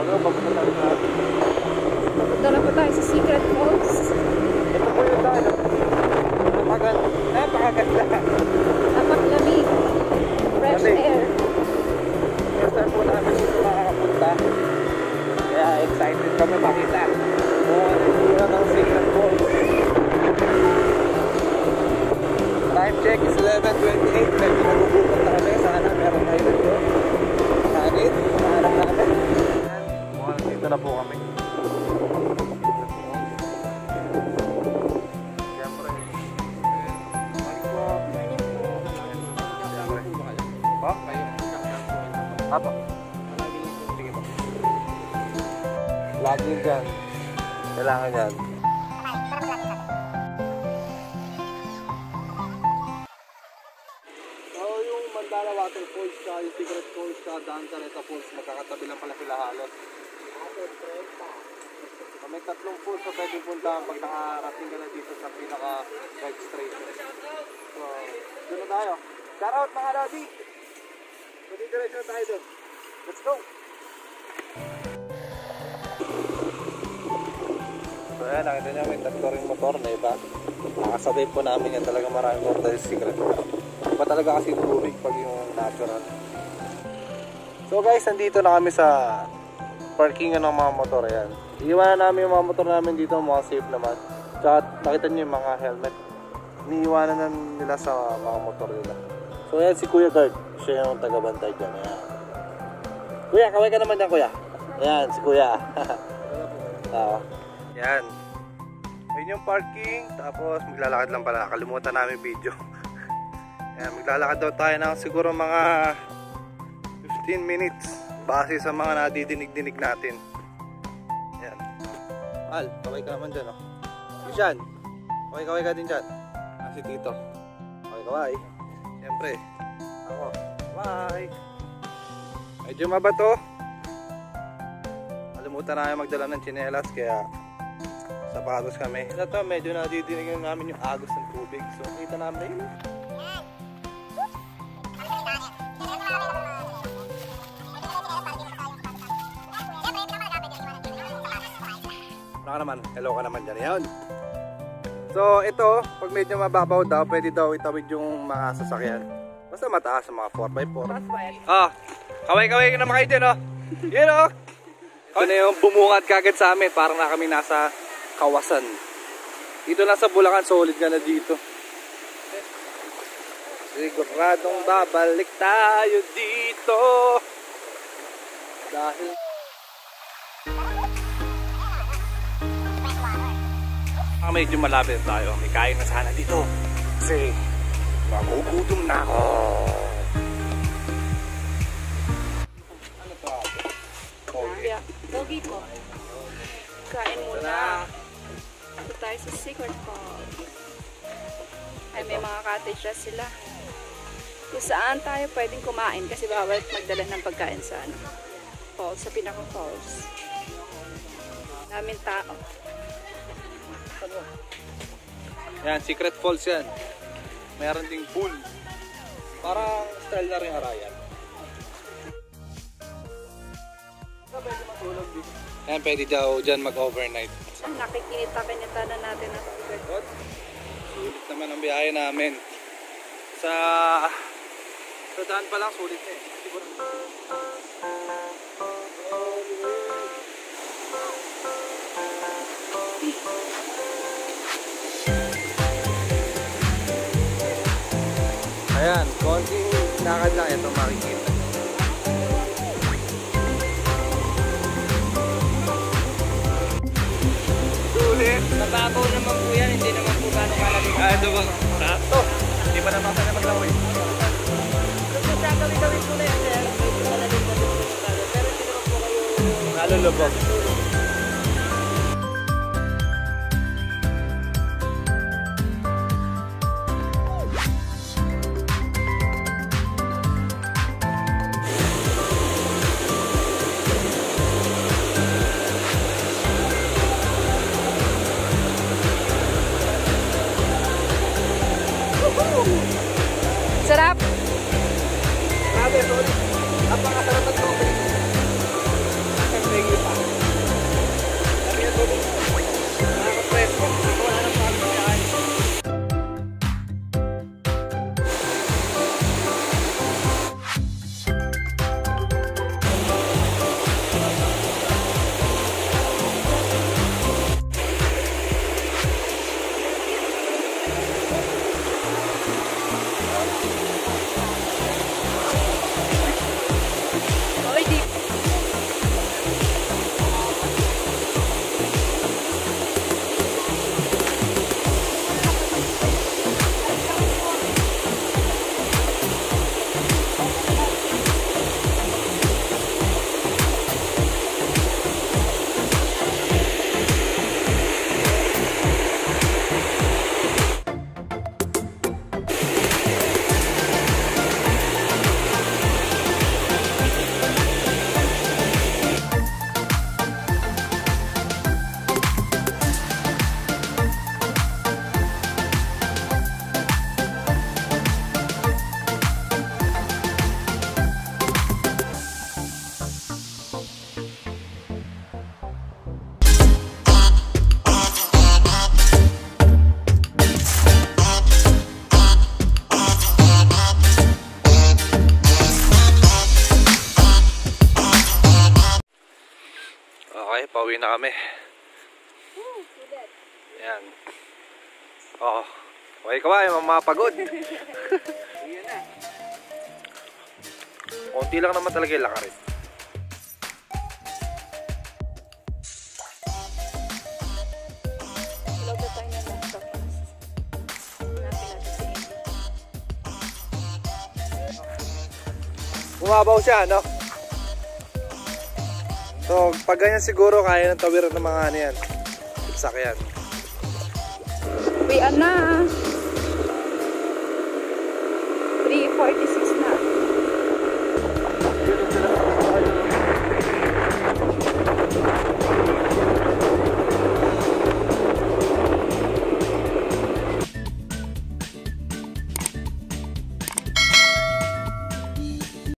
Hanggang papunta tayo na. Papunta na po tayo sa Secret Falls. Ito po yung tayo. Napakaganda. Napaklamig. Fresh air. First time po namin dito makakapunta. Kaya excited kami makita. Kung ano yung ng Secret Falls. Time check is 11:28. Medyo nagugutom na kami. Sana meron tayo dito. Kanin. Mahanap namin. Mukhang dito na po kami. Apa? Sige po. Lagi dyan. Kailangan yan. So yung Mandala Waterfalls ka, yung Secret Falls ka, Danzaneta Falls, magkakatabi lang pala sila halos. May tatlong falls na pwede puntahan pag nakarating ka na dito sa pinaka-registration. So, doon na tayo. Shout out mga Lodi! Pwede direksyon tayo doon. Let's go! So ayan, nakita niya may tatlo ring motor na iba. Nakasabay po namin yan, talaga maraming motor dahil secret. Iba talaga kasi tubig pag yung natural. So guys, nandito na kami sa parkingan ng mga motor. Ayan. Iiwanan namin yung mga motor namin dito, mga safe naman. Tsaka nakita niyo yung mga helmet. Iniiwanan na nila sa mga motor nila. So ayan si Kuya Guard. Siya yung taga-bantay dyan. Ayan. Kuya, kaway ka naman dyan, Kuya. Ayan, si Kuya. Ayan. Ayan yung parking. Tapos maglalakad lang pala. Kalimutan namin video. Ayan, maglalakad daw tayo ng siguro mga 15 minutes. Base sa mga nadidinig-dinig natin. Ayan. Al, kaway ka naman dyan, oh. Ishan, kaway ka din dyan. Si Tito. Kaway. Siyempre. Ako. Bye! Medyo mabato. Kalimutan namin magdala ng tsinelas kaya sapatos kami. Ito medyo nadidinig namin yung agos ng tubig. So kita namin yun. Ano ka naman? Hello ka naman dyan. Yan. So ito, pag medyo mababaw daw, pwede daw itawid yung mga sasakyan. Basta mataas sa mga 4x4. Ah, kaway-kaway naman kayo dyan, oh. Yun, oh. Ito na yung bumungad kagad sa amin. Parang na kami nasa Kawasan. Dito lang sa Bulacan, solid ka na dito. Siguradong babalik tayo dito. Dahil medyo malapit tayo. May kain na sana dito. Kasi magugutom na ako. Ano to? Pogi. Pogi ko. Kain muna. Ito tayo sa Secret Falls. Ay, may mga cottage na sila. Kung saan tayo pwedeng kumain kasi bawal magdala ng pagkain sa falls, sa pinaka-falls. Daming tao. Yan, Secret Falls yan. Mayroon ding pool. Parang style na rin Harayan. Pwede matulog dito. Yan, pwede daw dyan mag-overnight. Nakikita-kinita na natin ang Secret Falls. Sulit naman ang biyahe namin. Sa daan pa lang, sulit eh. Ayan, konting lakad lang ito makikita. Sulit! Mababaw naman po yan, hindi naman po gano'ng kalabing. Ito ba? Sakto! Hindi pa naman sana maglawoy. Kung gagawin po na yan, sir, medyo malalim na doon po tayo. Pero hindi naman po kayo Nalulubog. Sarap! Grabe, sorry. Napakasarap at tubig. Thank you. Uuwi na kami. Yan. Oo. Okay ka ba? Yung mapagod. Konti lang naman talaga yung lakarin. Ilog na tayo ng laptop. Hanapin natin si Andy. Bumabaw siya, no? So, pag ganyan siguro, kaya ng tawiran ng mga ano yan. Sakyan. Uwian na. 3:46 na